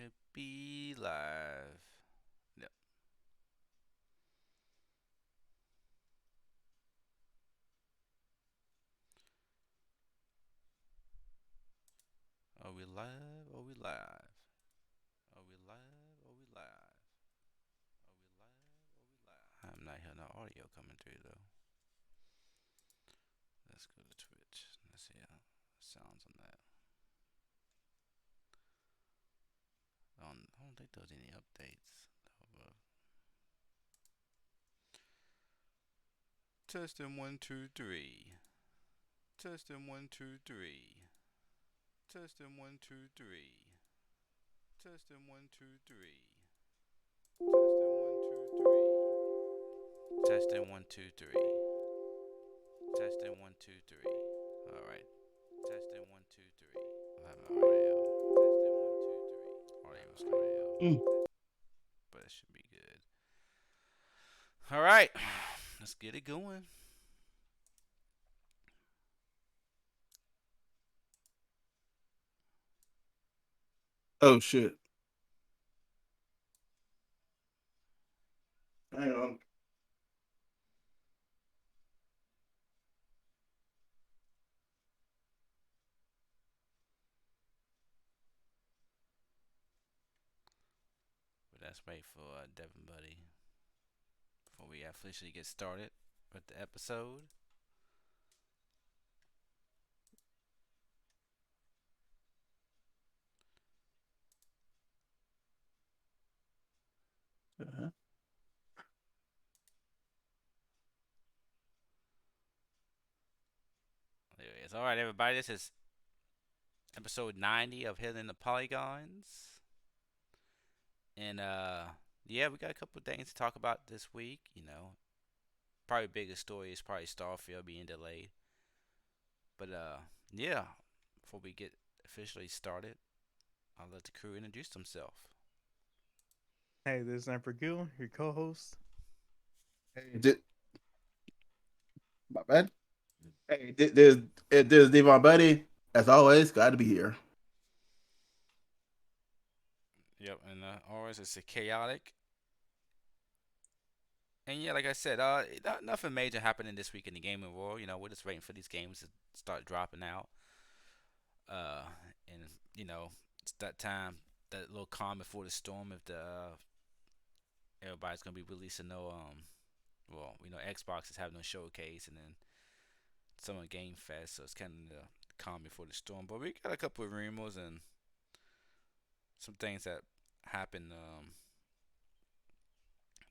Should be live. Yep. Are we live? Are we live? Are we live? Are we live? Are we live? Are we live? I'm not hearing no audio coming through though. Let's go to Twitch. Let's see how it sounds on that. I don't think there's any updates. Testing one, two, three. Testing one, two, three. Testing one, two, three. Testing one, two, three. Testing one, two, three. Testing one, two, three. All right. Testing one, two, three. I have my audio. Testing one, two, three. Audio's coming Mm. out, but it should be good. All right. Let's get it going. Oh shit. Hang on. But let's wait for Devin Buddy before we officially get started with the episode. Uh-huh. There it is. All right, everybody. This is episode 90 of Hitting the Polygons. And yeah, we got a couple of things to talk about this week. Probably the biggest story is probably Starfield being delayed. But yeah, before we get officially started, I'll let the crew introduce themselves. Hey, this is Emperor Gil, your co-host. Hey, my bad. Hey, there's Devon Buddy. As always, glad to be here. Yep, and always it's a chaotic. And yeah, like I said, nothing major happening this week in the gaming world. We're just waiting for these games to start dropping out. Uh, and it's that time, that little calm before the storm. If the everybody's gonna be releasing no well, Xbox is having no showcase, and then Summer Game Fest, so it's kind of the calm before the storm. But we got a couple of rumors and some things that happened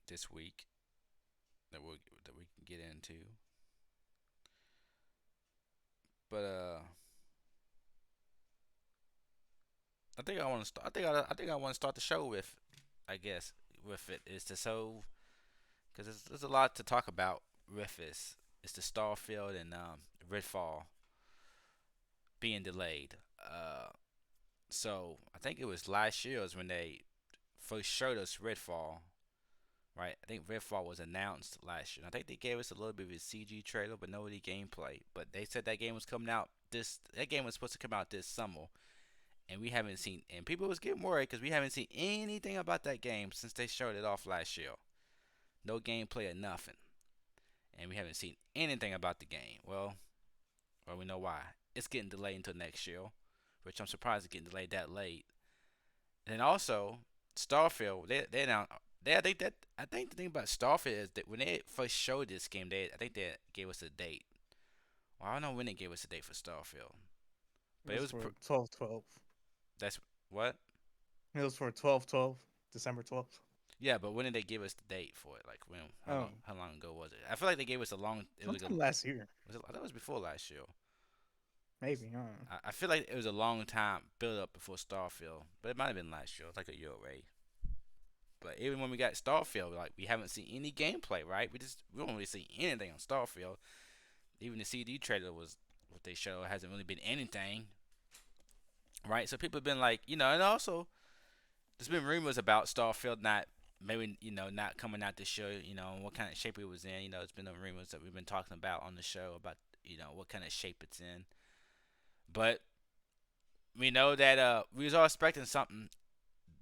this week that we can get into. But I think I want to start. I think I want to start the show with, I guess, with it is to so because there's a lot to talk about with this. It's the Starfield and Redfall being delayed. So I think it was last year was when they first showed us Redfall, right? I think Redfall was announced last year. I think they gave us a little bit of a CG trailer, but no any gameplay. But they said that game was coming out this. That game was supposed to come out this summer, and we haven't seen. And people was getting worried because we haven't seen anything about that game since they showed it off last year. No gameplay or nothing, and we haven't seen anything about the game. Well, we know why. It's getting delayed until next year, which I'm surprised it's getting delayed that late. And then also Starfield, they now I think the thing about Starfield is that when they first showed this game, I think they gave us a date. Well, I don't know when they gave us a date for Starfield, It but it was was for 12/12. that's what. It was for 12/12, December 12th. Yeah, but when did they give us the date for it? Like when? How long? Um, How long ago was it? I feel like they gave us a long. It was like a. sometime last year, I thought it was before last year. maybe. I don't know. I feel like it was a long time build up before Starfield, but it might have been last year. It's like a year away. But even when we got Starfield, like we haven't seen any gameplay, right? We don't really see anything on Starfield. Even the CD trailer was what they show hasn't really been anything, right? So people have been like, and also there's been rumors about Starfield not maybe not coming out this year, what kind of shape it was in. It's been the rumors that we've been talking about on the show about what kind of shape it's in. But we know that we was all expecting something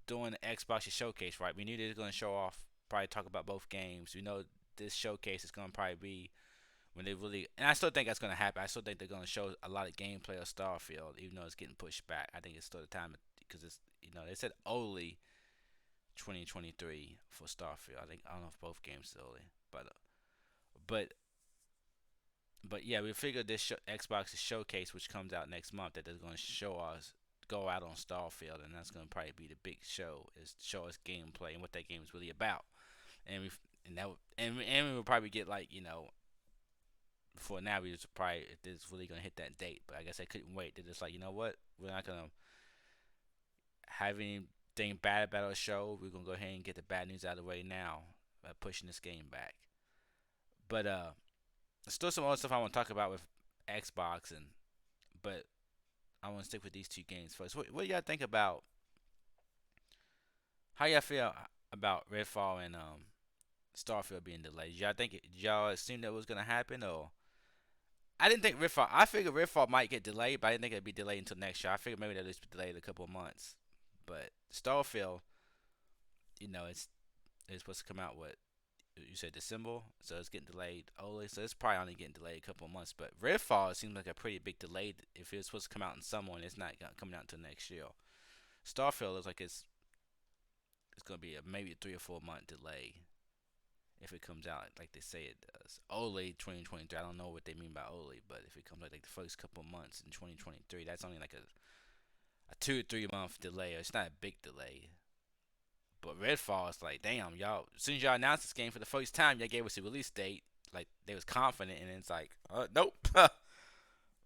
doing the Xbox showcase, right? We knew they were going to show off, probably talk about both games. We know this showcase is going to probably be when they really, and I still think that's going to happen. I still think they're going to show a lot of gameplay of Starfield, even though it's getting pushed back. I think it's still the time because it's, they said only 2023 for Starfield. I don't know if both games is early, but but yeah, we figured this Xbox showcase, which comes out next month, that they're going to show us go out on Starfield, and that's going to probably be the big show, is show us gameplay and what that game is really about. And we and that and we will probably get, like, before now we was probably if this really going to hit that date. But I guess I couldn't wait. They're just like, you know what, we're not going to have anything bad about our show. We're going to go ahead and get the bad news out of the way now by pushing this game back. But there's still some other stuff I want to talk about with Xbox, but I want to stick with these two games first. What do y'all think about? How y'all feel about Redfall and Starfield being delayed? Did y'all assume that was gonna happen, or I didn't think Redfall. I figured Redfall might get delayed, but I didn't think it'd be delayed until next year. I figured maybe they'd just be delayed a couple of months. But Starfield, it's supposed to come out, what you said, December, so it's getting delayed only. So it's probably only getting delayed a couple of months. But Redfall seems like a pretty big delay. If it's supposed to come out in summer and it's not coming out until next year. Starfield looks like it's gonna be a maybe a 3 or 4 month delay if it comes out like they say it does. Only 2023. I don't know what they mean by only, but if it comes out like the first couple of months in 2023, that's only like a 2 or 3 month delay. It's not a big delay. But Redfall is like, damn, y'all. As soon as y'all announced this game for the first time, y'all gave us a release date. Like, they was confident, and it's like, nope.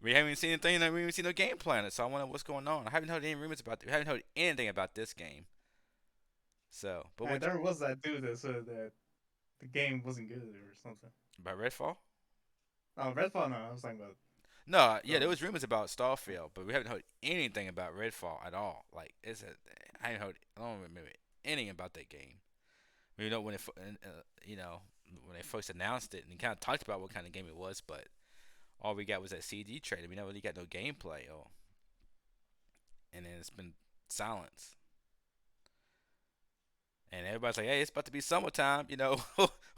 We haven't seen anything. We haven't seen no game plan. So I wonder what's going on. I haven't heard any rumors about. I haven't heard anything about this game. So, but And what there was that dude that said that the game wasn't good or something. about Redfall? Oh, Redfall, no, I was talking about. No, yeah, there Um, was rumors about Starfield, but we haven't heard anything about Redfall at all. Like, I haven't heard. I don't remember anything about that game. When when they first announced it and kind of talked about what kind of game it was, but all we got was that CD trailer. We never really got no gameplay, and then it's been silence. And everybody's like, "Hey, it's about to be summertime.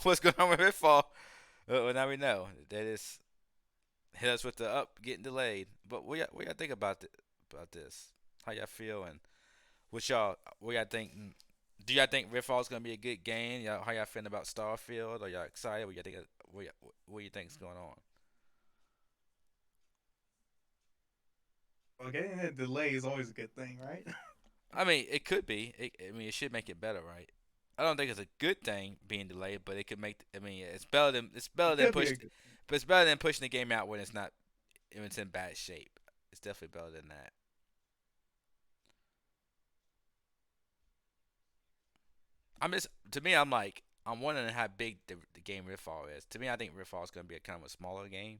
What's going on with Redfall?" Well, now we know that it's hit us with the up getting delayed. But what y'all think about this? How y'all feel, and what y'all think? Do y'all think Redfall is gonna be a good game? How y'all feeling about Starfield? Are y'all excited? What you think is going on? well, getting a delay is always a good thing, right? I mean, it could be. It should make it better, right? I don't think it's a good thing being delayed, but it could make. I mean, it's better It than could be push, a good. but it's better than pushing the game out when it's in bad shape. It's definitely better than that. To me, I'm wondering how big the game Redfall is. To me, I think Redfall is going to be a kind of a smaller game,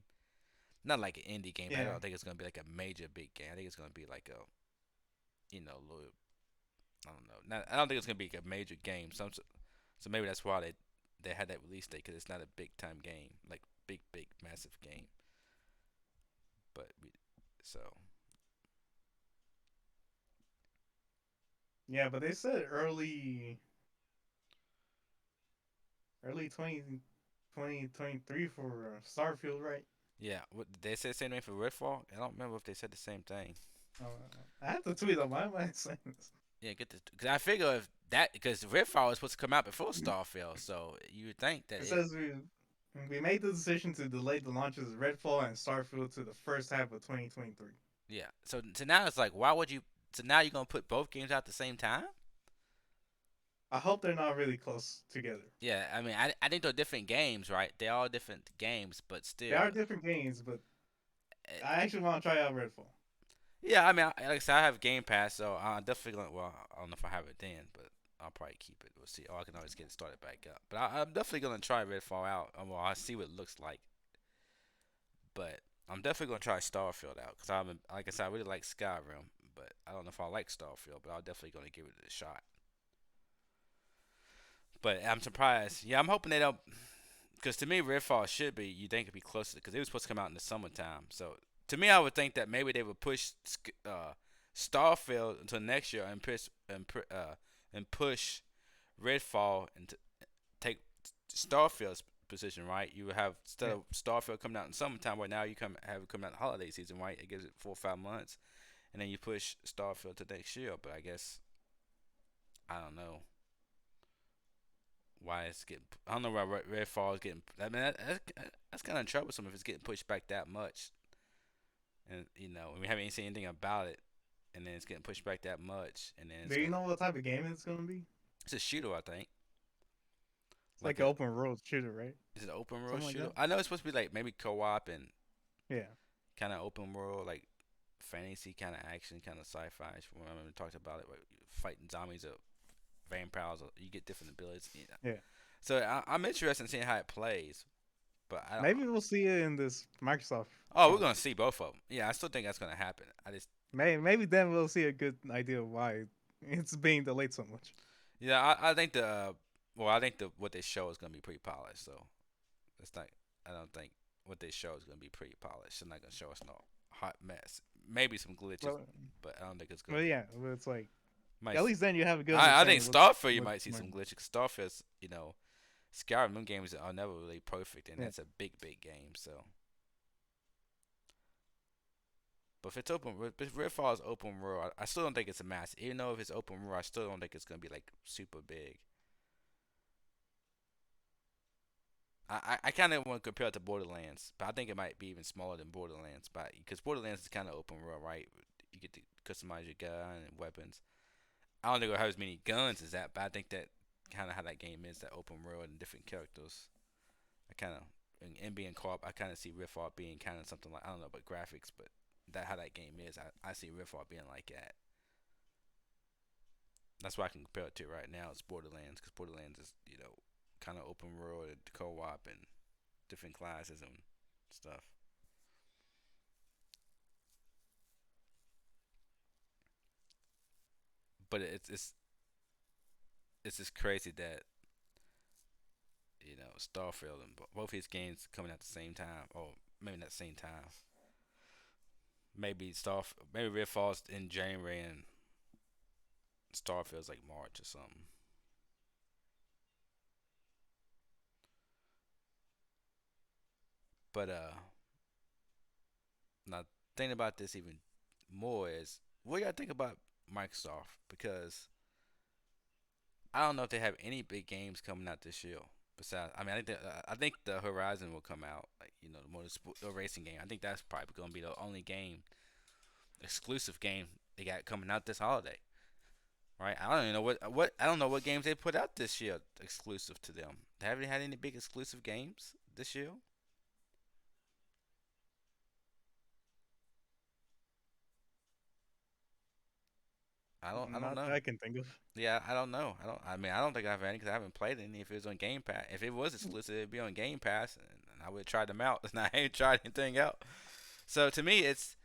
not like an indie game. But I Yeah, don't think it's going to be like a major big game. I think it's going to be like a, little. I don't know. Not, I don't think it's going to be like a major game. So maybe that's why they had that release date, because it's not a big time game, like big massive game. But so yeah, but they said early 2023 for Starfield, right? yeah, what did they say the same thing for Redfall? I don't remember if they said the same thing. I have to tweet on my mind saying this. Yeah, get this because I figure if that because Redfall was supposed to come out before Starfield, so you would think that It it. says we made the decision to delay the launches of Redfall and Starfield to the first half of 2023. Yeah, so now it's like, why would you? So now you're gonna put both games out at the same time? I hope they're not really close together. Yeah, I mean, I think they're different games, right? They're all different games, but They still. are different games, but eh, I actually want to try out Redfall. Yeah, I mean, like I said, I have Game Pass, so I'm definitely going. Well, I don't know if I have it then, but I'll probably keep it. We'll see. Or I can always get it started back up. But I'm definitely gonna try Redfall out. Well, I see what it looks like, but I'm definitely gonna try Starfield out because like I said, I really like Skyrim, but I don't know if I like Starfield, but I'm definitely gonna give it a shot. But I'm surprised. Yeah, I'm hoping they don't. Because to me, Redfall should be. You think it'd be closer because it was supposed to come out in the summertime. So to me, I would think that maybe they would push Starfield until next year and and push Redfall and take Starfield's position, right? You have instead Yeah. of Starfield coming out in summertime, right now you have it coming out in holiday season, right? It gives it 4 or 5 months, and then you push Starfield to next year. But I guess I don't know why it's getting. I don't know why Redfall is getting. I mean, that's kind of troublesome if it's getting pushed back that much, and we haven't seen anything about it, and then it's getting pushed back that much, and then it's Do you gonna. know what type of game it's gonna be? It's a shooter, I think. It's Like like a an open world shooter, right? is it an open world Something like shooter? that. I know it's supposed to be like maybe co-op and Yeah. kind of open world, like fantasy kind of action, kind of sci-fi. From what I remember, talked about it, like fighting zombies or vampires, or you get different abilities. Yeah. So I'm interested in seeing how it plays, but I don't. Maybe we'll see it in this Microsoft Oh, we're gonna conference. see both of them. Yeah, I still think that's gonna happen. I just, Maybe then we'll see a good idea of why it's being delayed so much. yeah, I think well, I think the what they show is gonna be pretty polished. So it's not. I don't think what they show is gonna be pretty polished. They're not gonna show us no hot mess. Maybe some glitches, Well, but I don't think it's gonna well, be. yeah. But it's like Might at least then you have a good I think understanding Starfield you what. might see some glitches. 'Cause Starfield's Skyrim them games are never really perfect, and Yeah. that's a big game. So, but if it's open, if Redfall is open world, I still don't think it's a mass. Even though if it's open world, I still don't think it's gonna be like super big. I kind of want to compare it to Borderlands, but I think it might be even smaller than Borderlands, but because Borderlands is kind of open world, right? You get to customize your gun and weapons. I don't think it'll have as many guns as that, but I think that kind of how that game is, that open world and different characters. I kind of and being co-op, I kind of see Riftfall being kind of something like I don't know about graphics, but that how that game is, I see Riftfall being like that. That's what I can compare it to right now. It's Borderlands because Borderlands is kind of open world and co-op and different classes and stuff. But it's just crazy that Starfield and both these games coming at the same time, or maybe not the same time. Maybe Redfall's in January and Starfield's like March or something. But now thinking about this even more is what y'all think about Microsoft because I don't know if they have any big games coming out this year. Besides, I mean, I think the Horizon will come out, like the racing game. I think that's probably gonna be the only game, exclusive game they got coming out this holiday, right? I don't even know what I don't know what games they put out this year exclusive to them. They haven't had any big exclusive games this year. I don't Not know. that I can think of. Yeah, I don't know. I mean, I don't think I have any because I haven't played any. If it was on Game Pass, if it was exclusive, it'd be on Game Pass, and I would have tried them out. And I ain't tried anything out. So to me, it's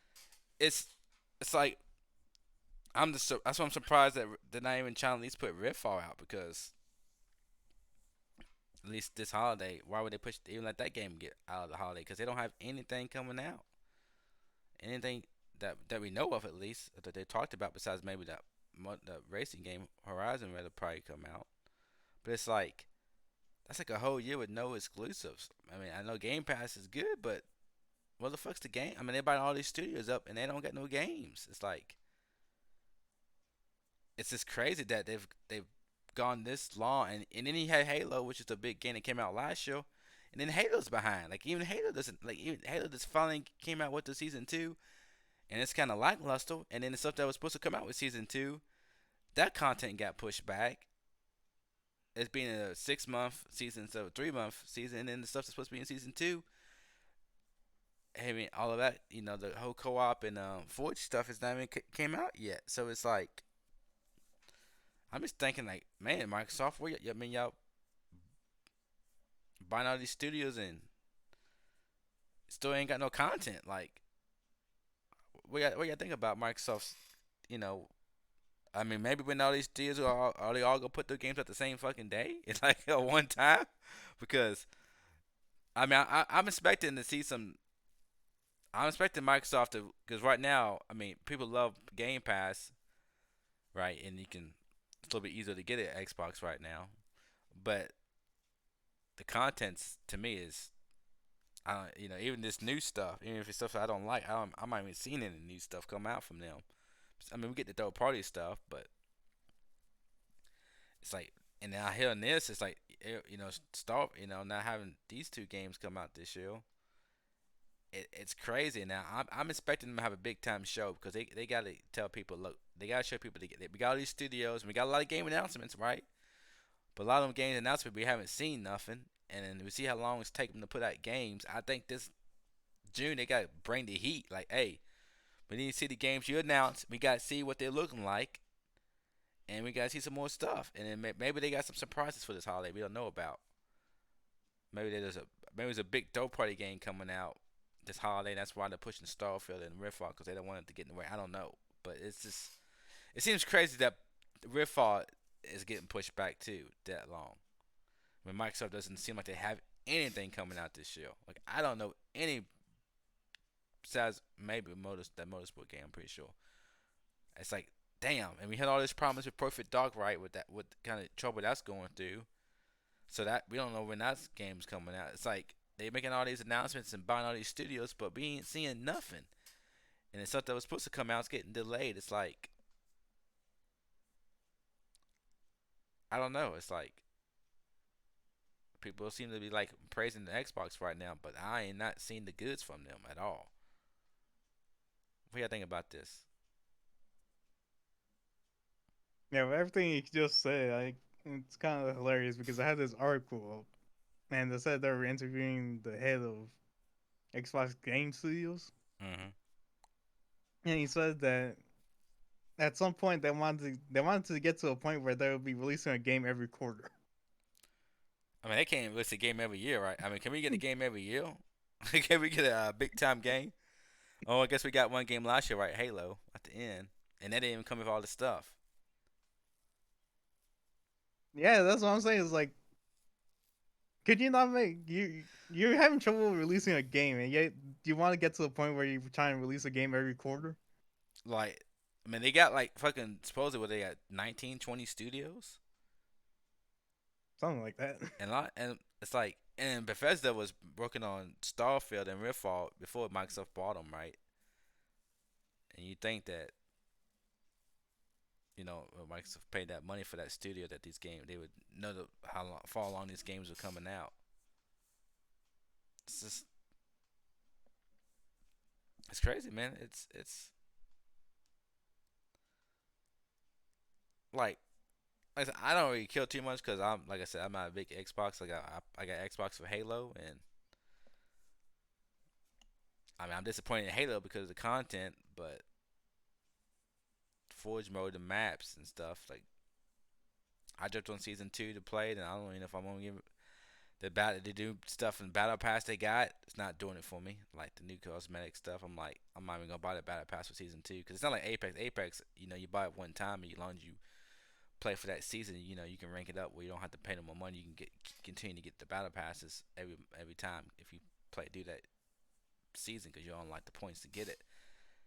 it's like that's why I'm surprised that they're not even trying to at least put Redfall out because at least this holiday, why would they push even let that game get out of the holiday? Because they don't have anything coming out, anything that we know of at least that they talked about besides maybe the racing game Horizon will probably come out. But it's like that's like a whole year with no exclusives. I mean, I know Game Pass is good, but what the fuck's the game? I mean, they buying all these studios up and they don't got no games. It's like it's just crazy that they've gone this long, and then he had Halo, which is the big game that came out last year, and then Halo's behind. Like even Halo doesn't like even Halo just finally came out with the season two, and it's kind of lackluster. And then the stuff that was supposed to come out with season two, that content got pushed back. It's been a 6 month season, so 3 month season, and then the stuff that's supposed to be in season two. I mean, all of that, the whole co-op and Forge stuff is not even came out yet. So it's like I'm just thinking, like, man, Microsoft, I mean, y'all buying all these studios and still ain't got no content. Like, what y'all think about Microsoft's, you know, I mean, maybe when all these studios are they all gonna put their games at the same fucking day? It's like at one time, because I mean, I'm expecting to see some. I'm expecting Microsoft to, because right now, I mean, people love Game Pass, right? And you can it's a little bit easier to get it at Xbox right now. But the contents to me is, I don't, even this new stuff, even if it's stuff I don't like, I'm not even seeing any new stuff come out from them. I mean, we get the third party stuff, but it's like, and now hearing this, it's like, not having these two games come out this year, it's crazy. Now I'm expecting them to have a big time show because they got to tell people, look, they got to show people we got all these studios and we got a lot of game announcements, right? But a lot of them game announcements we haven't seen nothing, and then we see how long it's taking them to put out games. I think this June they got to bring the heat. Like, hey, we need to see the games you announced. We got to see what they're looking like, and we got to see some more stuff. And then maybe they got some surprises for this holiday we don't know about. Maybe there's a big third party game coming out this holiday. That's why they're pushing Starfield and Riftfall because they don't want it to get in the way. I don't know, but it's just it seems crazy that Riftfall is getting pushed back too that long. I mean, Microsoft doesn't seem like they have anything coming out this year. Like I don't know any besides maybe that motorsport game. I'm pretty sure. It's like damn, and we had all this problems with Perfect Dark, right? With that, with kind of trouble that's going through. So that we don't know when that game's coming out. It's like they making all these announcements and buying all these studios, but we ain't seeing nothing. And it's something that was supposed to come out, it's getting delayed. It's like I don't know. It's like people seem to be like praising the Xbox right now, but I ain't not seeing the goods from them at all. What do you think about this? Yeah, but everything you just said, like it's kind of hilarious because I had this article and they said they were interviewing the head of Xbox Game Studios, Hmm. and he said that at some point they wanted to get to a point where they would be releasing a game every quarter. I mean, they can't release a game every year, right? I mean, can we get a game every year? Can we get a big time game? Oh, I guess we got one game last year, right? Halo at the end, and that didn't even come with all the stuff. Yeah, that's what I'm saying. Is like, could you not make you're having trouble releasing a game, and yet you want to get to the point where you're trying to release a game every quarter, Like, I mean, they got like fucking supposedly what they got 19, 20 studios, something like that. and it's like, and Bethesda was working on Starfield and Redfall before Microsoft bought them, right? And you think that Microsoft paid that money for that studio that these games they would know how long, far along these games were coming out. It's just it's crazy, man. It's like I don't really kill too much because I'm like I said I'm not a big Xbox. Like I got Xbox for Halo, and I mean I'm disappointed in Halo because of the content, but Forge mode, the maps and stuff. Like I jumped on season two to play it, and I don't even know if I'm gonna give they do stuff in battle pass they got. It's not doing it for me. Like the new cosmetic stuff, I'm not even gonna buy the battle pass for season two because it's not like Apex. Apex, you buy it one time, and as long as you play for that season, you can rank it up where you don't have to pay no more money. You can continue to get the battle passes every time if you do that season because you don't like the points to get it.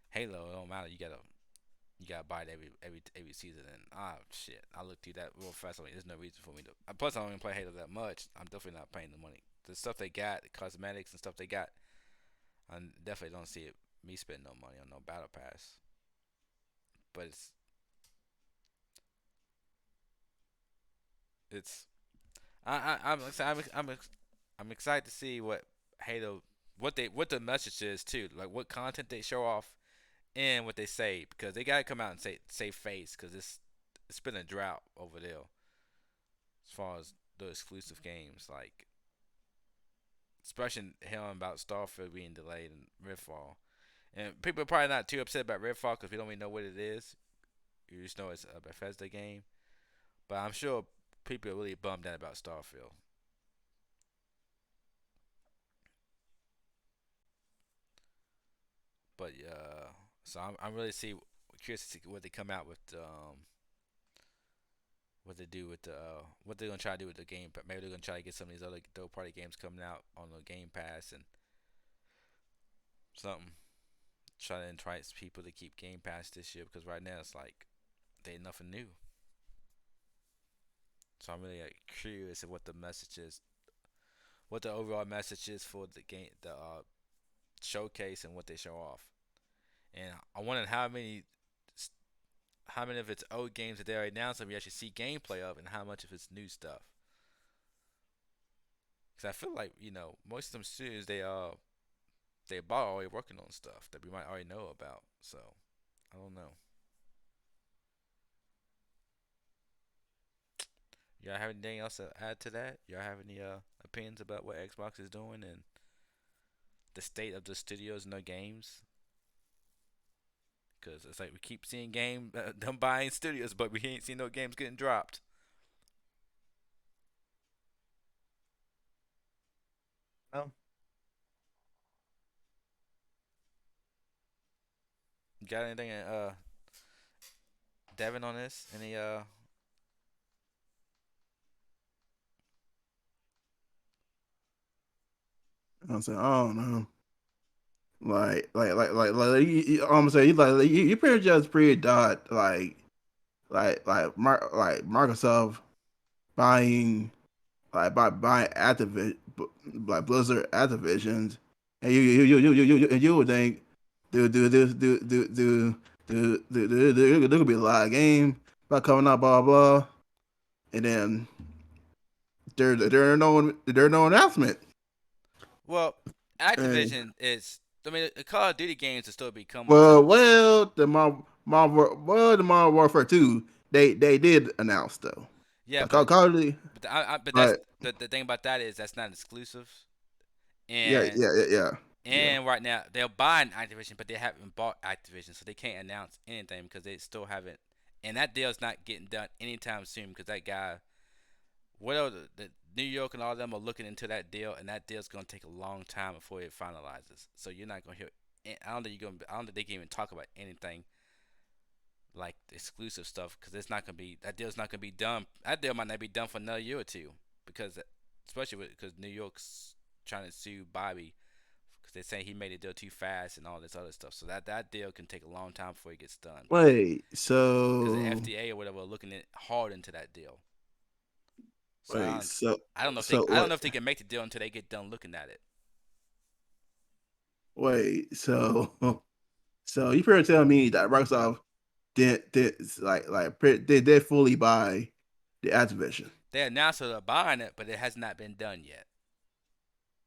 Halo, it don't matter. You gotta buy it every season. And shit, I looked through that real fast. I mean, there's no reason for me to. Plus, I don't even play Halo that much. I'm definitely not paying the money. The stuff they got, the cosmetics and stuff they got, I definitely don't see it me spending no money on no battle pass. But it's I'm excited to see what Halo what the message is too, like what content they show off and what they say because they gotta come out and say face because it's been a drought over there as far as the exclusive games, like especially hearing about Starfield being delayed and Redfall. And people are probably not too upset about Redfall because we don't even know what it is. You just know it's a Bethesda game, but I'm sure people are really bummed out about Starfield. But so I'm really curious to see what they come out with. What they do with what they're gonna try to do with the game. But maybe they're gonna try to get some of these other third party games coming out on the Game Pass and something. Try to entice people to keep Game Pass this year because right now it's like they ain't nothing new. So I'm really like, curious of what the message is, what the overall message is for the game, the showcase, and what they show off. And I wondered how many of its old games that they already announced that we actually see gameplay of, and how much of it's new stuff. Because I feel like most of them studios they about already working on stuff that we might already know about. So I don't know. Y'all have anything else to add to that? Y'all have any opinions about what Xbox is doing and the state of the studios and their games? Because it's like we keep seeing them buying studios, but we ain't seen no games getting dropped. No, You got anything, Devin, on this? Any I'm saying, I don't know. I'm saying, you pretty just pretty dot Microsoft buying buying Activision, like Blizzard Activisions, and you would think do do this there could be a lot of game about coming out blah blah, and then there are no announcement. well, And Activision is. I mean, the Call of Duty games will still be coming to. well the Modern Warfare 2 they did announce though. Yeah, Like but Call of Duty, but that's but the thing about that is that's not exclusive, yeah and yeah yeah yeah yeah. and right now they're buying Activision, but they haven't bought Activision, so they can't announce anything because they still haven't. And that deal's not getting done anytime soon because that guy, whatever the New York and all of them are looking into that deal, and that deal's gonna take a long time before it finalizes. So you're not gonna hear. I don't think you're gonna. I don't think they can even talk about anything like exclusive stuff because it's not gonna be that deal's not gonna be done. That deal might not be done for another year or two because especially because New York's trying to sue Bobby because they're saying he made a deal too fast and all this other stuff. So that deal can take a long time before it gets done Wait, because the so FDA or whatever are looking at hard into that deal. So wait, I don't wait, know if they can make the deal until they get done looking at it. wait, so you pretty tell me that Microsoft did did they fully buy the Activision? They announced that they're buying it, but it has not been done yet.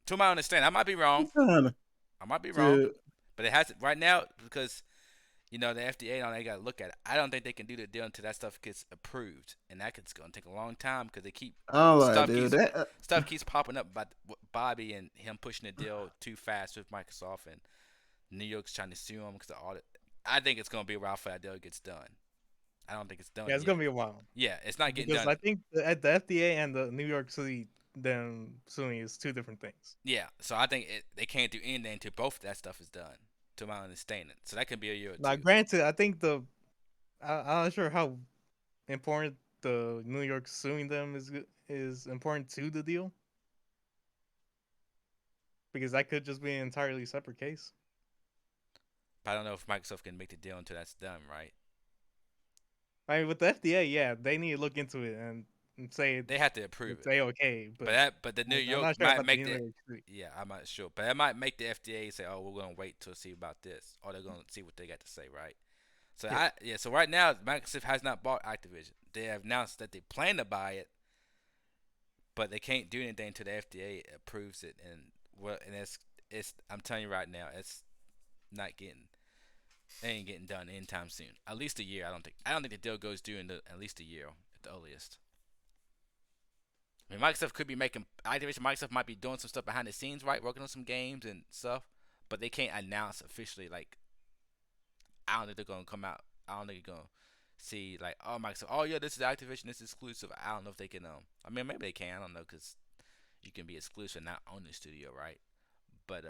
To my understanding, I might be wrong. Son, I might be wrong, dude, but it has right now because the FDA and all they got to look at it. I don't think they can do the deal until that stuff gets approved, and that's going to take a long time because they keep I'm like, stuff dude, keeps that stuff keeps popping up about Bobby and him pushing the deal too fast with Microsoft, and New York's trying to sue him because of all that. I think it's going to be a while for that deal gets done. I don't think it's done yeah, it's yet. gonna be a while Yeah, it's not getting because done. I think at the FDA and the New York City them suing is two different things. Yeah, so I think they can't do anything until both of that stuff is done, to my understanding. So that could be a year or Now, two. granted, I think I'm not sure how important the New York suing them is important to the deal because that could just be an entirely separate case. But I don't know if Microsoft can make the deal until that's done, right? I mean, with the FDA, yeah, they need to look into it and say They have to approve it's it. a okay, but But the New I'm York not sure might about the make New the York City. yeah, I'm not sure, but that might make the FDA say, "Oh, we're gonna wait to see about this," or they're gonna see what they got to say, right? So Yeah, so right now Microsoft has not bought Activision. They have announced that they plan to buy it, but they can't do anything until the FDA approves it. And it's I'm telling you right now, it's not getting they ain't getting done anytime soon. At least a year. I don't think the deal goes due in at least a year at the earliest. I mean, Microsoft could be making Activision. Microsoft might be doing some stuff behind the scenes, right, working on some games and stuff, but they can't announce officially. Like, I don't think they're gonna come out. I don't think you're gonna see like, oh, Microsoft. Oh yeah, this is Activision. This is exclusive. I don't know if they can. I mean, maybe they can. I don't know because you can be exclusive and not own the studio, right? But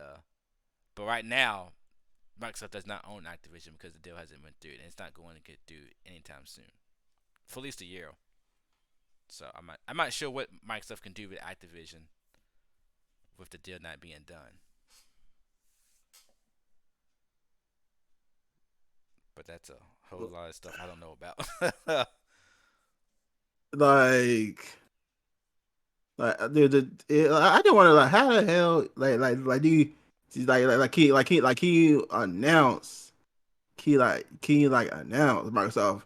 but right now, Microsoft does not own Activision because the deal hasn't went through, and it's not going to get through anytime soon, for at least a year. So I'm not sure what Microsoft can do with Activision with the deal not being done. But that's a whole lot of stuff I don't know about. like I just wonder like how the hell like do you can you announce can you like announce Microsoft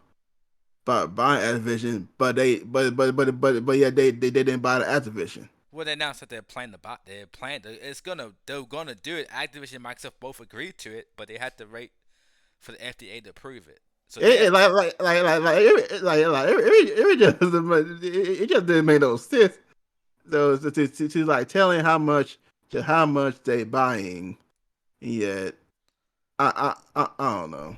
about buying Activision, but yeah they didn't buy the Activision. Well, they announced that they're planning to buy. They're planning. They're gonna do it. Activision and Microsoft both agreed to it, but they had to wait for the FDA to approve it. So they, It just didn't make no sense. So to like telling how much they buying, yet I don't know.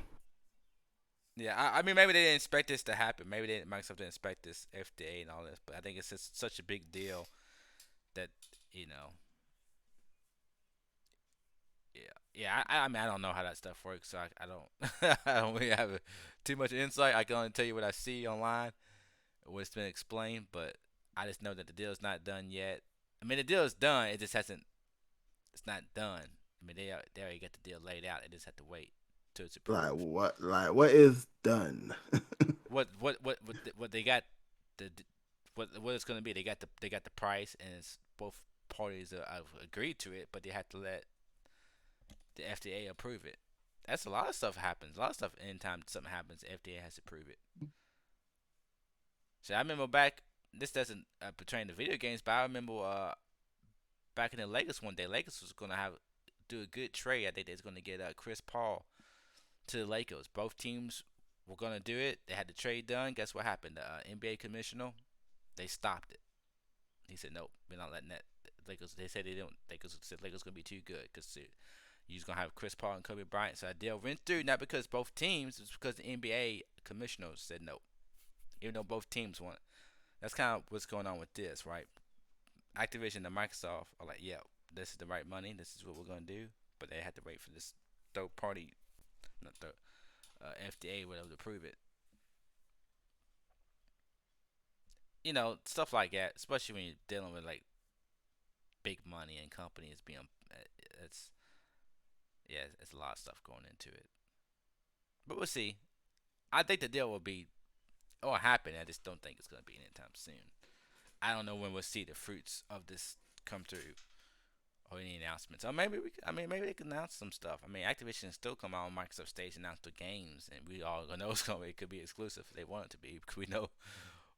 yeah. I mean, maybe they didn't expect this to happen. Maybe Microsoft didn't expect this FDA and all this. But I think it's just such a big deal that you know. I mean, I don't know how that stuff works, so I don't. I don't really have too much insight. I can only tell you what I see online, what's been explained. But I just know that the deal is not done yet. I mean, the deal is done. It just hasn't. It's not done. I mean, they already got the deal laid out. They just have to wait till it's approved. Like what is done? What they got the what it's gonna be? They got the price, and it's both parties have agreed to it, but they have to let the FDA approve it. That's a lot of stuff happens. A lot of stuff anytime something happens, the FDA has to approve it. So I remember back. This doesn't pertain to video games, but I remember back in the Lakers one day, Lakers was gonna have do a good trade. I think they was gonna get Chris Paul to the Lakers. Both teams were gonna do it. They had the trade done. Guess what happened? The NBA commissioner they stopped it. He said, "Nope, we're not letting that." Lakers. They said they don't. Lakers said Lakers gonna be too good because you're gonna have Chris Paul and Kobe Bryant. So that deal went through not because both teams, it's because the NBA commissioner said no. Even though both teams want. That's kind of what's going on with this, right? Activision and Microsoft are like, yeah, this is the right money. This is what we're gonna do. But they had to wait for this third party, not third, FDA, whatever, to prove it. Stuff like that, especially when you're dealing with like big money and companies being, it's yeah, it's a lot of stuff going into it. But we'll see. I think the deal will be or happen. I just don't think it's gonna be anytime soon. I don't know when we'll see the fruits of this come through or any announcements. Or maybe I mean, maybe they can announce some stuff. I mean, Activision still come out on Microsoft stage and announce the games, and we all know it could be exclusive if they want it to be because we know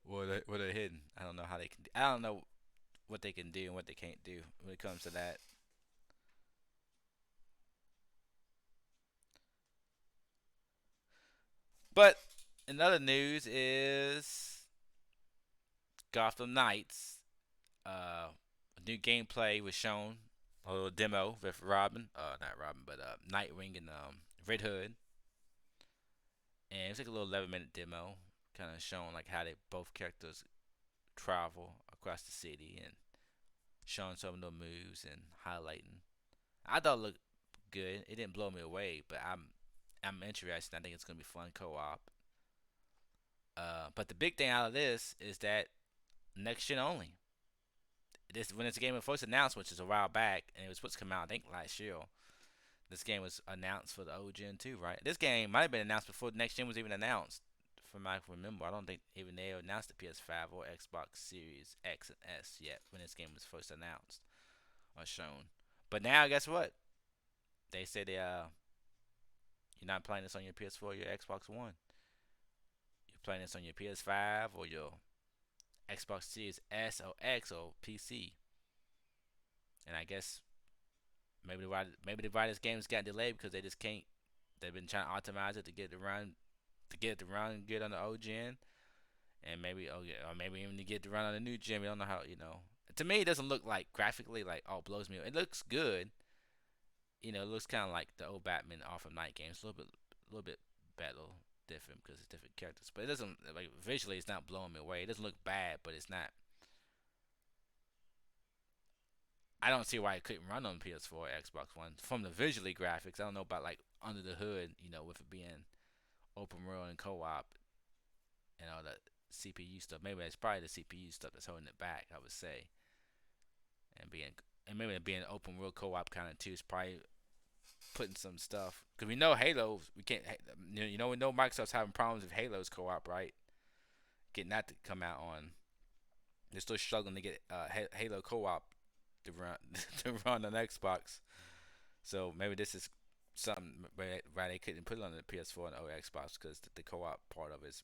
where they're hidden. I don't know how they can. I don't know what they can do and what they can't do when it comes to that. But in other news is Gotham Knights. New gameplay was shown, a little demo with Robin, not Robin, but Nightwing and Red Hood, and it was like a little 11-minute demo, kind of showing like how they both characters travel across the city and showing some of the moves and highlighting. I thought it looked good. It didn't blow me away, but I'm interested. I think it's gonna be fun co-op. But the big thing out of this is that next gen only. This when this game was first announced, which is a while back, and it was supposed to come out I think last year. This game was announced for the old gen too, right? This game might have been announced before the next gen was even announced. From I can remember, I don't think even they announced the PS5 or Xbox Series X and S yet when this game was first announced or shown. But now, guess what? They say you're not playing this on your PS4 or your Xbox One. You're playing this on your PS5 or your Xbox Series S or X or PC. And I guess maybe the why this game's got delayed because they just can't. They've been trying to optimize it to get it to run good on the old gen, and maybe or maybe even to get to run on the new gen. We don't know how. To me, it doesn't look like graphically like oh it blows me away. It looks good. It looks kind of like the old Batman Arkham Knight games, a little bit better, different because it's different characters. But it doesn't like visually, it's not blowing me away. It doesn't look bad, but it's not. I don't see why it couldn't run on PS4 or Xbox One from the visually graphics. I don't know about like under the hood, with it being open world and co-op and all that CPU stuff. Maybe it's probably the CPU stuff that's holding it back. I would say, and maybe it being open world co-op kind of too is probably putting some stuff because we know Halo. We can't. We know Microsoft's having problems with Halo's co-op, right? Getting that to come out on They're still struggling to get Halo co-op to run to run on Xbox. So maybe this is something why they couldn't put it on the PS4 and Xbox because the co-op part of it's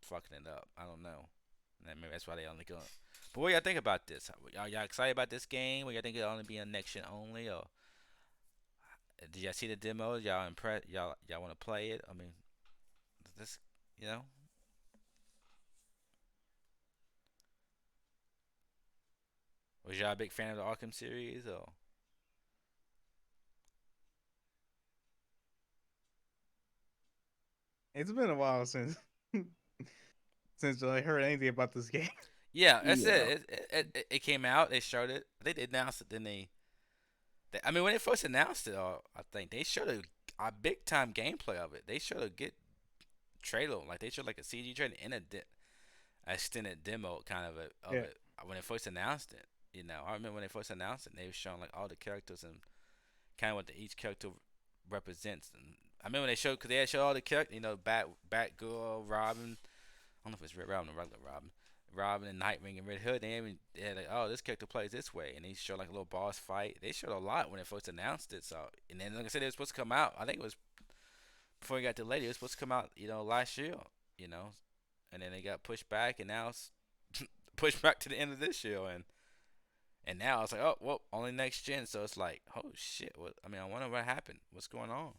fucking it up. I don't know. And maybe that's why they only go. But what y'all think about this? Y'all excited about this game? Or y'all think it'll only be a next gen only? Or did y'all see the demo? Y'all impressed? Y'all want to play it? I mean, this, you know, was y'all a big fan of the Arkham series? Or It's been a while since since I heard anything about this game. yeah, that's Yeah. it. It came out. They showed it. They announced it. Then I mean, when they first announced it, I think they showed a big time gameplay of it. They showed a good trailer. Like they showed like a CG trailer and a extended demo kind of Yeah, it when they first announced it. You know, I remember when they first announced it, they were showing like all the characters and kind of what each character represents. And I remember they showed because they had showed all the characters. You know, Batgirl, Robin. I don't know if it's Red Robin or regular Robin. Robin and Nightwing and Red Hood. They had like, oh, this character plays this way, and they showed like a little boss fight. They showed a lot when they first announced it. So, and then like I said, it was supposed to come out. I think it was before it got delayed. It was supposed to come out, last year. You know, and then it got pushed back, and now it's pushed back to the end of this year, and now it's like, oh, well, only next gen. So it's like, oh shit. What? I mean, I wonder what happened. What's going on?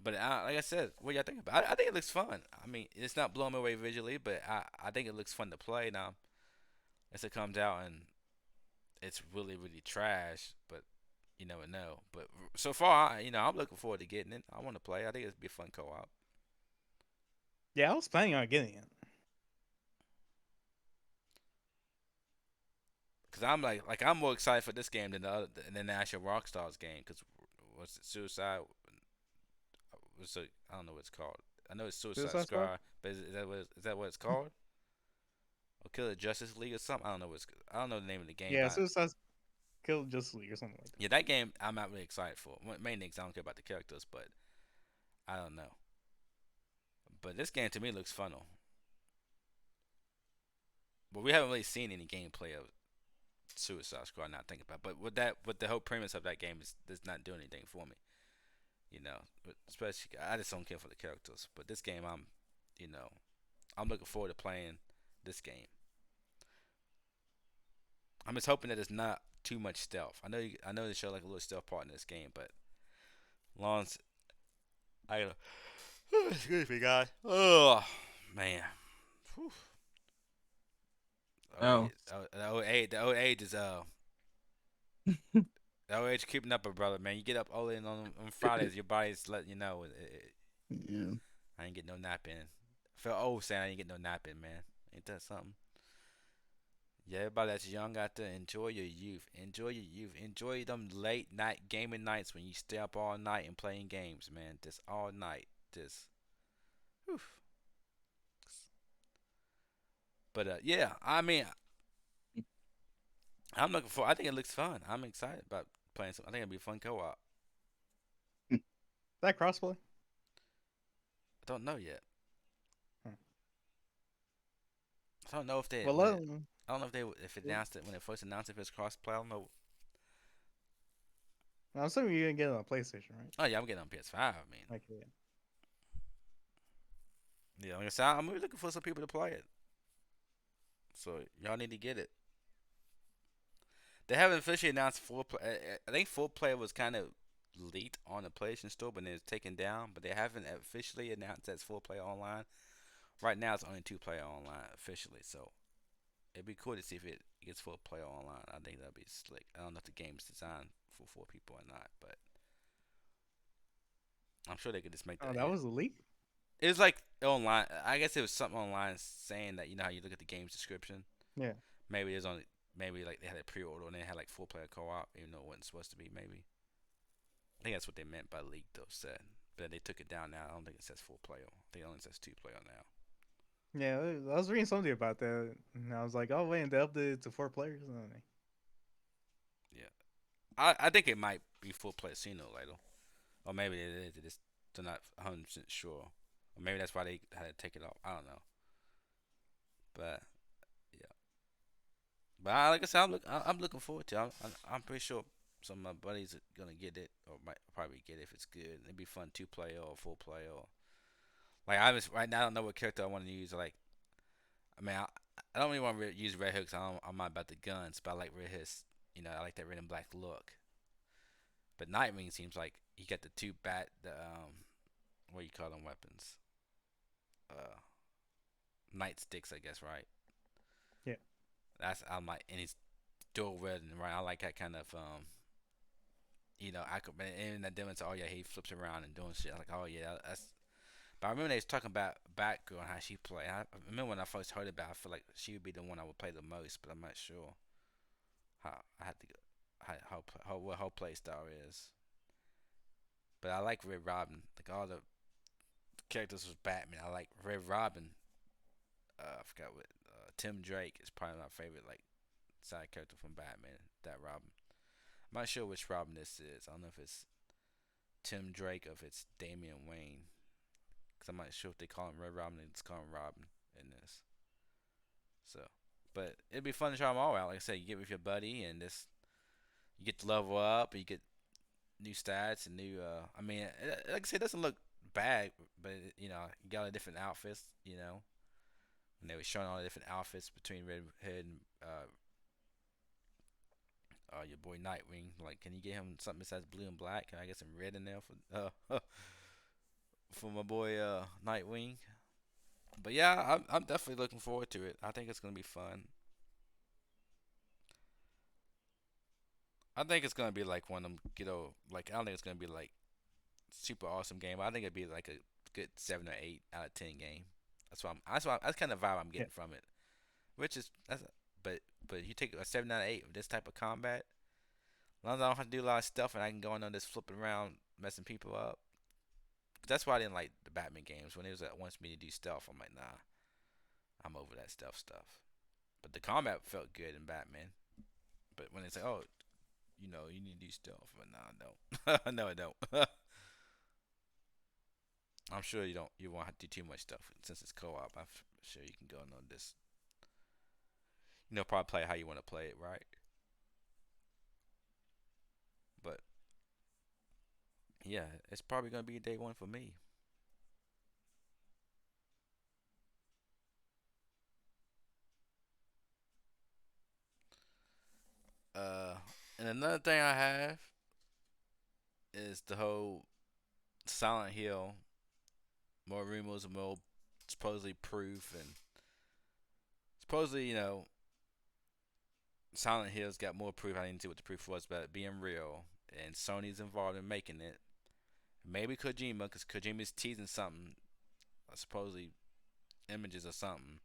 But like I said, what y'all think about it? I think it looks fun. I mean, it's not blowing me away visually, but I think it looks fun to play. Now, as it comes out and it's really, really trash, but you never know. But so far, I'm looking forward to getting it. I want to play. I think it'd be a fun co-op. yeah, I was planning on getting it. Cause I'm like I'm more excited for this game than the actual Rockstar's game. Cause what's it, Suicide? What's it, I don't know what it's called. I know it's Suicide Suicide Squad. Squad, but is that what it's called? Or Killer Justice League or something? I don't know the name of the game, Yeah, but Suicide Kill Justice League or something like that. yeah, that game I'm not really excited for. Mainly because I don't care about the characters, but I don't know. But this game to me looks fun. But we haven't really seen any gameplay of Suicide Squad. Not thinking about, it. But with the whole premise of that game is does not do anything for me. But especially I just don't care for the characters. But this game, you know, I'm looking forward to playing this game. I'm just hoping that it's not too much stealth. I know they show like a little stealth part in this game, but long as I excuse me, guys. Oh man. Whew. Oh, Oh. the old age is the old age keeping up, brother. Man, you get up early on Fridays, your body's letting you know. Yeah. I ain't get no nap in. I feel old saying I ain't get no nap in, man. Ain't that something? Yeah, everybody that's young out there, enjoy your youth. Enjoy your youth. Enjoy them late night gaming nights when you stay up all night and playing games, man. Just all night. Just, whew. But yeah, I mean, I'm looking for. I think it looks fun. I'm excited about playing some. I think it'll be a fun co-op. Is that crossplay? I don't know yet. Hmm. I don't know if they Well, when it. I don't know if it yeah. announced it when it first announced if it's crossplay. I don't know. I'm assuming you're gonna get it on PlayStation, right? Oh yeah, I'm getting on PS5. I mean, Like, yeah. yeah, like I said, I'm really looking for some people to play it. So y'all need to get it. They haven't officially announced full play. I think full play was kind of leaked on the PlayStation Store, but then it's taken down. But they haven't officially announced that it's full play online. Right now, it's only two player online officially. So it'd be cool to see if it gets full player online. I think that'd be slick. I don't know if the game's designed for four people or not, but I'm sure they could just make Oh, that. that was a leak. It was like online. I guess it was something online saying that how you look at the game's description. Yeah. Maybe there's only maybe like they had a pre-order and they had like full player co-op, even though it wasn't supposed to be. Maybe I think that's what they meant by leak, though. Said, but they took it down now. I don't think it says full player. I think it only says two player now. Yeah, I was reading something about that, and I was like, "Oh wait, and they updated it to 4 players." Yeah, I think it might be full player sooner or later, or maybe it is. They're not 100% sure, or maybe that's why they had to take it off. I don't know, but But like I said, I'm looking forward to it. I'm pretty sure some of my buddies are gonna get it or might probably get it if it's good. It'd be fun two player or full player. Or, like I was right now, I don't know what character I want to use. Like I mean, I don't really want to use Red Hook. 'Cause I'm not about the guns, but I like Red Hook's. You know, I like that red and black look. But Nightwing seems like he got the two the what do you call them weapons? Uh, nightsticks, I guess, right? Yeah, That's I'm like, and he's dual red and right. I like that kind of I could and that demon said, oh yeah, he flips around and doing shit. I'm like, oh yeah, that's. But I remember they was talking about Batgirl and how she played. I remember when I first heard about it, I feel like she would be the one I would play the most, but I'm not sure how I had to go, how what her play style is. But I like Red Robin. Like all the characters was Batman. I like Red Robin. I forgot what Tim Drake is probably my favorite like side character from Batman. That Robin. I'm not sure which Robin this is. I don't know if it's Tim Drake or if it's Damian Wayne. Cause I'm not sure if they call him Red Robin. They just call him Robin in this. So, but it'd be fun to try them all out. Like I said, you get with your buddy and this, you get to level up. You get new stats and new. I mean, like I said, it doesn't look bad, but you got a different outfits. And they were showing all the different outfits between Red Hood and your boy Nightwing. Like, can you get him something besides blue and black? Can I get some red in there for my boy Nightwing? But yeah, I'm definitely looking forward to it. I think it's gonna be fun. I think it's gonna be like one of them, like I don't think it's gonna be like super awesome game. I think it'd be like a good 7 or 8 out of 10 game. That's kind of vibe I'm yeah, getting from it. Which is but you take a 7 out of 8 with this type of combat. As long as I don't have to do a lot of stuff and I can go in on this flipping around, messing people up. That's why I didn't like the Batman games when it was wants me to do stealth. I'm like, nah, I'm over that stealth stuff. But the combat felt good in Batman. But when they say, oh, you need to do stealth, but nah, I don't. No, I don't. I'm sure you don't. You won't have to do too much stuff since it's co-op. I'm sure you can go on this. Probably play how you want to play it, right? But yeah, it's probably gonna be day one for me. Uh, and another thing I have is the whole Silent Hill, more rumors, more supposedly proof, and supposedly Silent Hill's got more proof. I didn't see what the proof was about it being real, and Sony's involved in making it. Maybe Kojima, because Kojima's teasing something, supposedly images or something.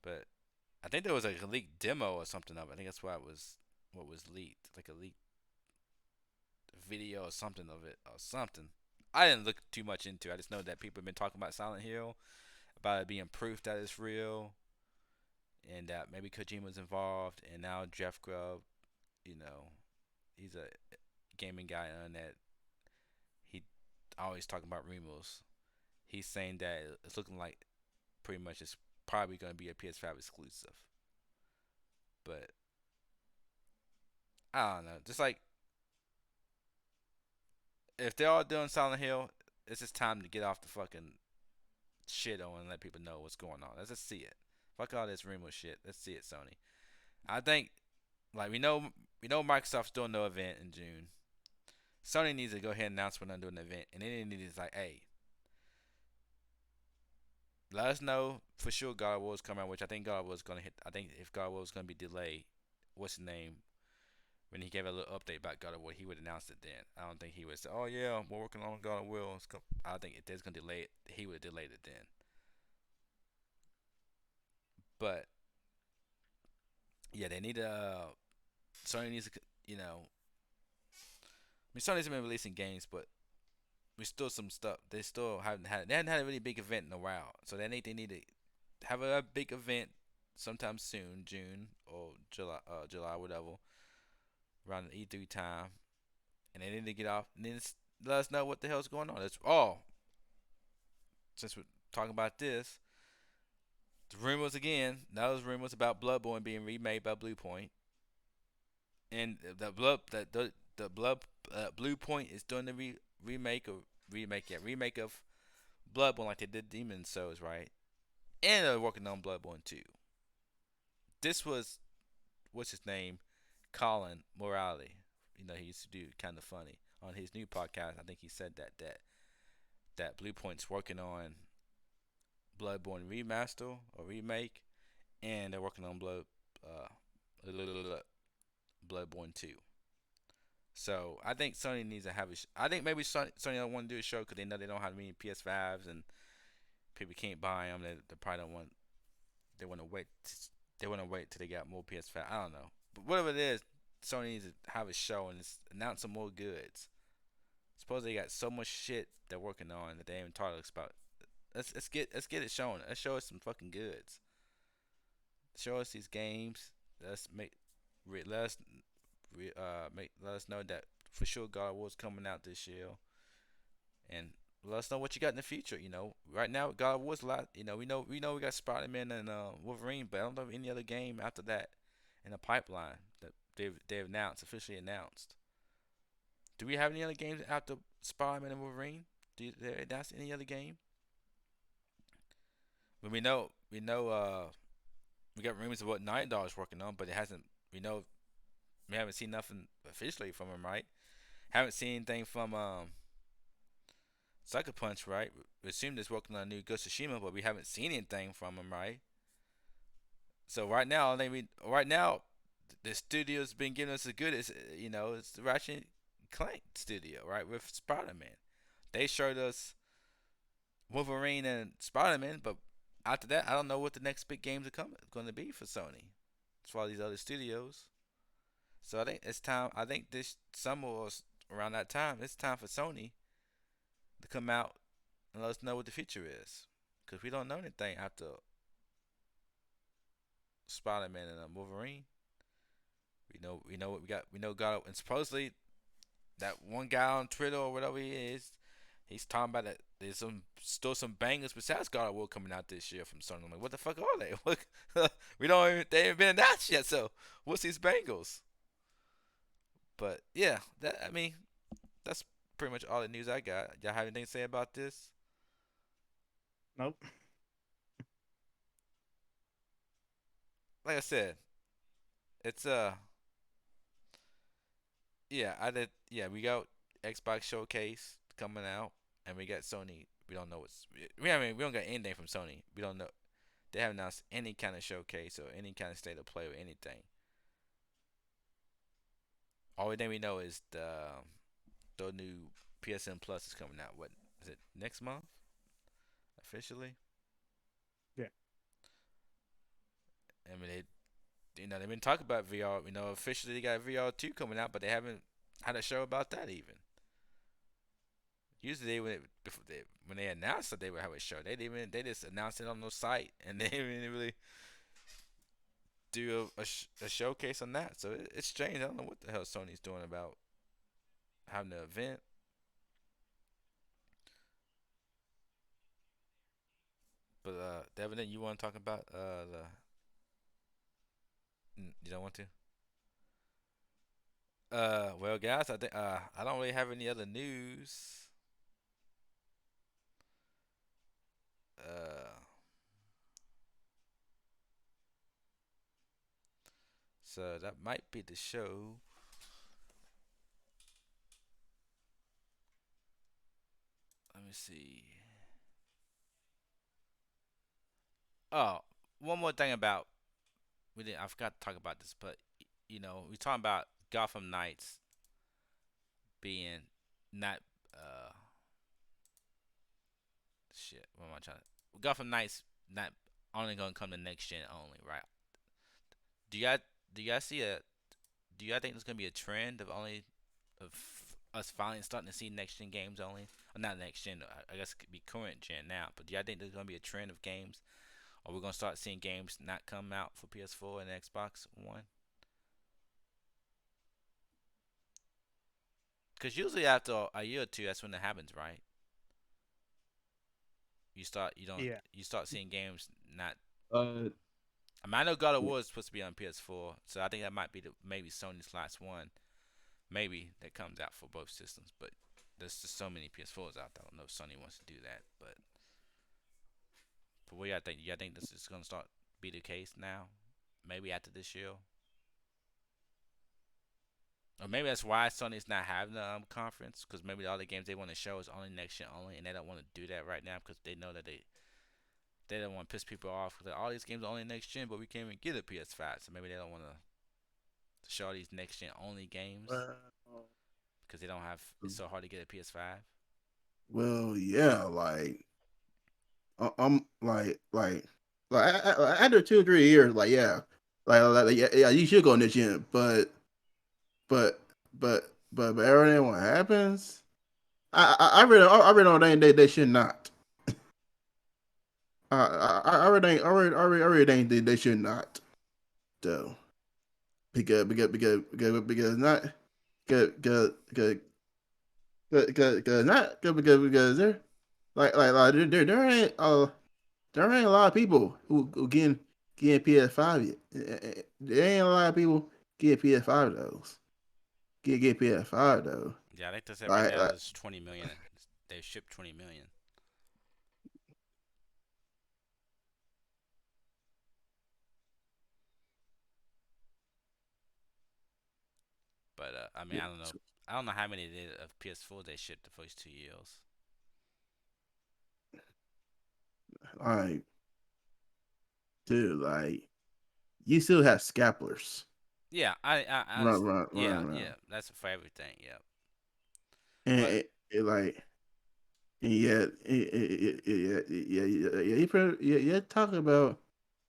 But I think there was like a leaked demo or something of it. I think that's why it was what was leaked, like a leaked video or something of it or something. I didn't look too much into it. I just know that people have been talking about Silent Hill, about it being proof that it's real, and that maybe Kojima's involved, and now Jeff Grubb, you know, he's a gaming guy on that. He always talking about rumors. He's saying that it's looking like pretty much it's probably going to be a PS5 exclusive. But I don't know. Just like if they're all doing Silent Hill, it's just time to get off the fucking shit on and let people know what's going on. Let's just see it. Fuck all this rumor shit. Let's see it, Sony. I think like we know Microsoft's doing no event in June. Sony needs to go ahead and announce when they're doing an event, and then they need to like, hey, let us know for sure God of War is coming out, which I think God of War is gonna hit. I think if God of War is gonna be delayed, what's his name? When he gave a little update about God of War, he would announce it then. I don't think he would say, "Oh yeah, we're working on God of War." I think if there's gonna delay it, he would have delayed it then. But yeah, they need to. Sony needs to, I mean, Sony's been releasing games, but we still some stuff. They still haven't had. They hadn't had a really big event in a while, so they need to have a big event sometime soon, June or July, whatever, around the E3 time, and they need to get off and then let us know what the hell's going on. It's since we're talking about this, The rumors again. Now there's rumors about Bloodborne being remade by Bluepoint, and the blood Blue Point is doing the remake of Bloodborne like they did Demon Souls, right? And they're working on Bloodborne 2. This was what's his name, Colin Morale. You know, he used to do kind of funny on his new podcast. I think he said that Blue Point's working on Bloodborne remaster or remake, and they're working on uh, Bloodborne 2. So I think Sony needs to have a. I think maybe Sony don't want to do a show because they know they don't have many PS5s and people can't buy them. They probably don't want. They want to wait. They want to wait till they got more PS5. I don't know, but whatever it is, Sony needs to have a show and announce some more goods. Suppose they got so much shit they're working on that they haven't told us about. Let's get it shown. Let's show us some fucking goods. Show us these games. Let's make let us let us know that for sure God of War's coming out this year, and let us know what you got in the future. You know, right now God of War's a lot. You know, we know we got Spider Man and Wolverine, but I don't know of any other game after that in the pipeline that they've announced officially announced. Do we have any other games after Spider Man and Wolverine? Do they announce any other game? But we got rumors of what Night Dog's working on, but it hasn't. We haven't seen nothing officially from him, right? Haven't seen anything from Sucker Punch, right? We assume he's working on a new Ghost of Tsushima, but we haven't seen anything from him, right? So right now the studio's been giving us as good as it's the Ratchet and Clank studio, right? With Spider Man, they showed us Wolverine and Spider Man, but after that, I don't know what the next big games are going to be for Sony, as far as these other studios. So I think it's time. I think this summer or around that time, it's time for Sony to come out and let us know what the future is, because we don't know anything after Spider-Man and Wolverine. We know what we got. We know God, and supposedly that one guy on Twitter or whatever he is, he's talking about that there's some bangers besides God of War coming out this year from Sony. I'm like, what the fuck are they? We don't even they haven't been announced yet. So what's these bangles? But yeah, that's pretty much all the news I got. Y'all have anything to say about this? Nope. Like I said, it's yeah, I did yeah, we got Xbox Showcase coming out and we got Sony. We don't know what's we don't got anything from Sony. We don't know they haven't announced any kind of showcase or any kind of state of play or anything. Only thing we know is the new PSN Plus is coming out. What is it next month officially? Yeah. I mean they've been talking about VR. Officially they got VR 2 coming out, but they haven't had a show about that even. Usually when they announced that they would have a show, they just announced it on their site and they didn't really do a showcase on that. So it's strange. I don't know what the hell Sony's doing about having an event. But Devin, you want to talk about the? You don't want to? Well, guys, I think I don't really have any other news. Uh, so that might be the show. Let me see. Oh, one more thing about we didn't. I forgot to talk about this, but we talking about Gotham Knights being not shit. What am I trying to? Gotham Knights not only gonna come to next gen only, right? Do y'all do y'all see a do y'all think there's gonna be a trend of us finally starting to see next gen games only? Or not next gen. I guess it could be current gen now. But do y'all think there's gonna be a trend of games, or we're gonna start seeing games not come out for PS4 and Xbox One? Because usually after a year or two, that's when it happens, right? You start you don't Yeah. you start seeing games not. Uh, I mean, I know God of War is supposed to be on PS4, so I think that might be the maybe Sony's last one. Maybe that comes out for both systems, but there's just so many PS4s out there. I don't know if Sony wants to do that, but what y'all think? Y'all think this is gonna start be the case now? Maybe after this year, or maybe that's why Sony's not having the conference because maybe all the games they want to show is only next gen only, and they don't want to do that right now because they know that they don't want to piss people off. Cause all these games are only next gen, but we can't even get a PS5, so maybe they don't want to show all these next gen only games because they don't have. It's so hard to get a PS5. well, yeah, I'm after 2 or 3 years, like yeah, yeah, yeah, you should go next gen, but but everything what happens, I really don't think they should not. I really think I really think they should not though because not because not because there ain't there ain't a lot of people who getting PS5 yet. There ain't a lot of people getting PS5 those. Get PS5 though. Yeah, I think they said right Like now like is 20 million. They shipped 20 million, but I mean, I don't know. I don't know how many they, of PS4 they shipped the first 2 years. like dude, you still have scalpers Yeah, I run understand. run Yeah, run around, yeah, that's for everything. Yeah, and but it like and yet you're talking about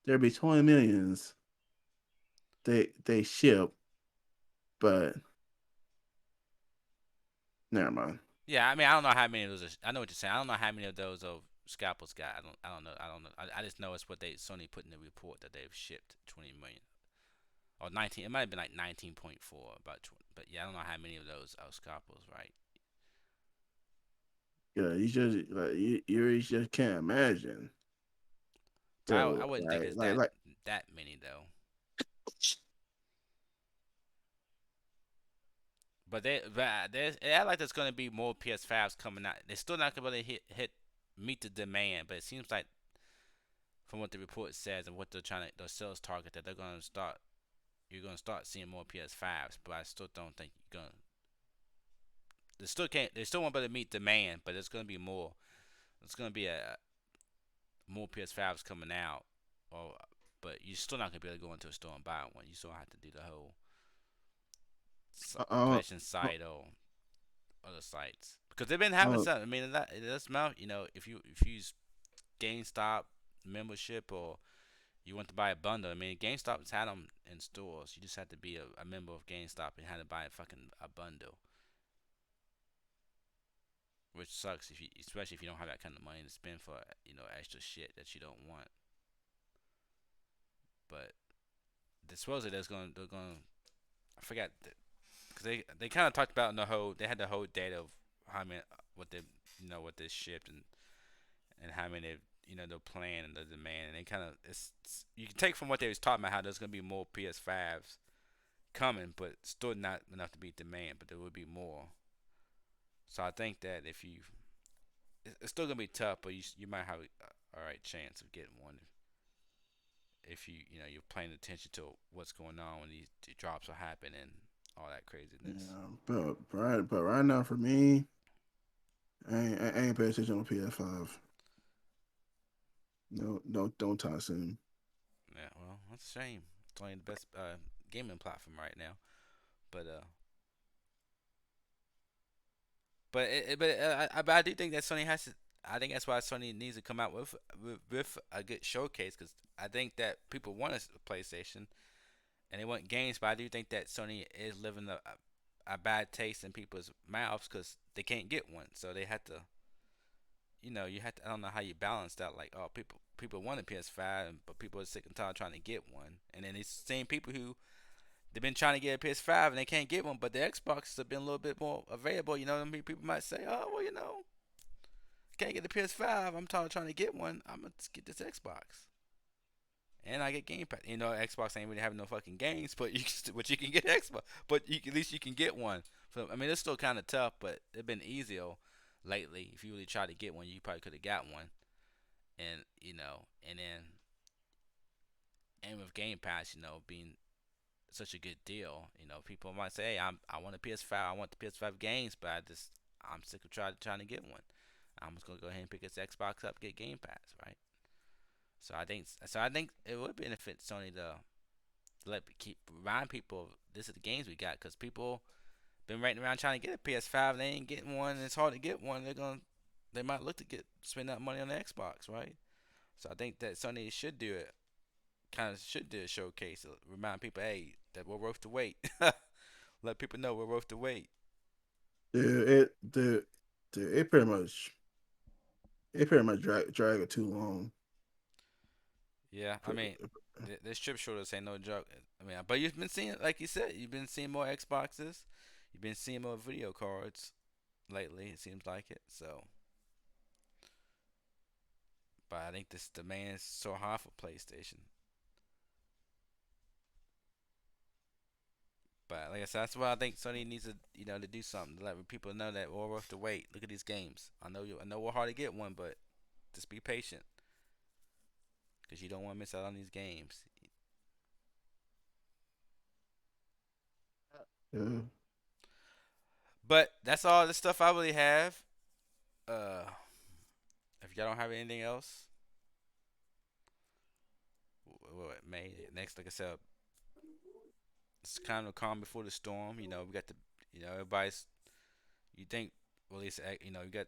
there be 20 millions they ship, but never mind. yeah, I mean, I don't know how many of those. I know what you're saying. I don't know how many of those of scalpels got. I don't know. I don't know. I just know it's what they Sony put in the report that they've shipped 20 million or 19. It might have been like 19.4, about 20, but yeah, I don't know how many of those are scalpels, right? Yeah, you just you just can't imagine. I So wouldn't think it's that many though. They act like there's gonna be more PS5s coming out. They're still not gonna be able to hit meet the demand, but it seems like from what the report says and what they're trying to their sales target that they're gonna start. You're gonna start seeing more PS5s, but I still don't think you're gonna. They still can't. They still won't be able to meet demand, but there's gonna be more. It's gonna be a more PS5s coming out, or but you're still not gonna be able to go into a store and buy one. You still have to do the whole uh, PlayStation uh, site or other sites because they've been having uh, some. I mean, it does mount. You know, if you use GameStop membership or you want to buy a bundle. I mean, GameStop's had them in stores. You just have to be a member of GameStop and had to buy a bundle, which sucks if you, especially if you don't have that kind of money to spend for extra shit that you don't want. But supposedly they're going. I forgot because they kind of talked about in the whole. They had the whole data of how many what they what they shipped and how many they're playing and the demand and they kind of it's you can take from what they was talking about how there's gonna be more PS5s coming, but still not enough to beat demand, but there will be more. So I think that if you, it's still gonna be tough, but you might have a all right chance of getting one if you're paying attention to what's going on when these drops are happening and all that craziness. yeah, but right now for me, I ain't paying attention on PS5. No, don't time soon. Yeah, well, that's a shame. It's only the best gaming platform right now, but but I do think that Sony has to. I think that's why Sony needs to come out with a good showcase because I think that people want a PlayStation and they want games, but I do think that Sony is living a bad taste in people's mouths because they can't get one, so they have to. You have to. I don't know how you balance that. Like, oh, people want a PS5, but people are sick and tired trying to get one, and then these same people who they've been trying to get a PS5 and they can't get one, but the Xboxes have been a little bit more available. You know what I mean? People might say, oh, well, can't get the PS5. I'm trying to get one. I'm gonna get this Xbox. and I get Game Pass. You know, Xbox ain't really having no fucking games, but but you can get Xbox, but at least you can get one. So I mean, it's still kind of tough, but it's been easier lately. If you really try to get one, you probably could have got one, and and then with Game Pass, being such a good deal, people might say, hey, I want a PS5, I want the PS5 games, but I'm sick of trying to get one. I'm just gonna go ahead and pick this Xbox up, get Game Pass, right? So I think it would benefit Sony to keep remind people this is the games we got, because people been waiting around trying to get a PS5, they ain't getting one, and it's hard to get one. They might look to spend that money on the Xbox, right? So I think that Sony should do it, kind of should do a showcase to remind people, hey, that we're worth the wait. Let people know we're worth the wait. Dude, dude, it pretty much drag it too long. Yeah, I mean, this chip shortage ain't no joke. I mean, but you've been seeing, like you said, you've been seeing more Xboxes, you've been seeing more video cards lately. It seems like it. So, but I think this demand is so high for PlayStation. But like I said, that's why I think Sony needs to, to do something to let people know that we're worth the wait. Look at these games. I know we're hard to get one, but just be patient, because you don't want to miss out on these games. Yeah. But that's all the stuff I really have. Uh, if y'all don't have anything else, what May next, like I said, it's kind of calm before the storm. We got the, everybody's. You think, well, at least you got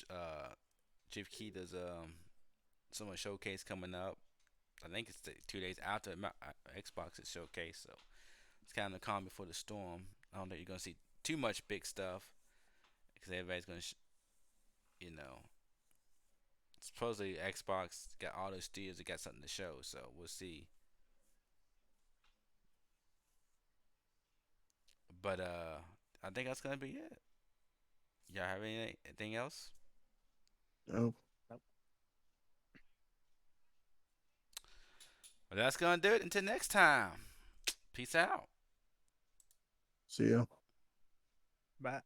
uh, Chief Keita's summer showcase coming up. I think it's 2 days after Xbox's showcase, so it's kind of calm before the storm. I don't think you're gonna see too much big stuff, because everybody's gonna, you know, supposedly Xbox got all those studios that got something to show, so we'll see. But I think that's gonna be it. Y'all have anything else? No. Nope. Well, that's gonna do it. Until next time. Peace out. See ya. Bye.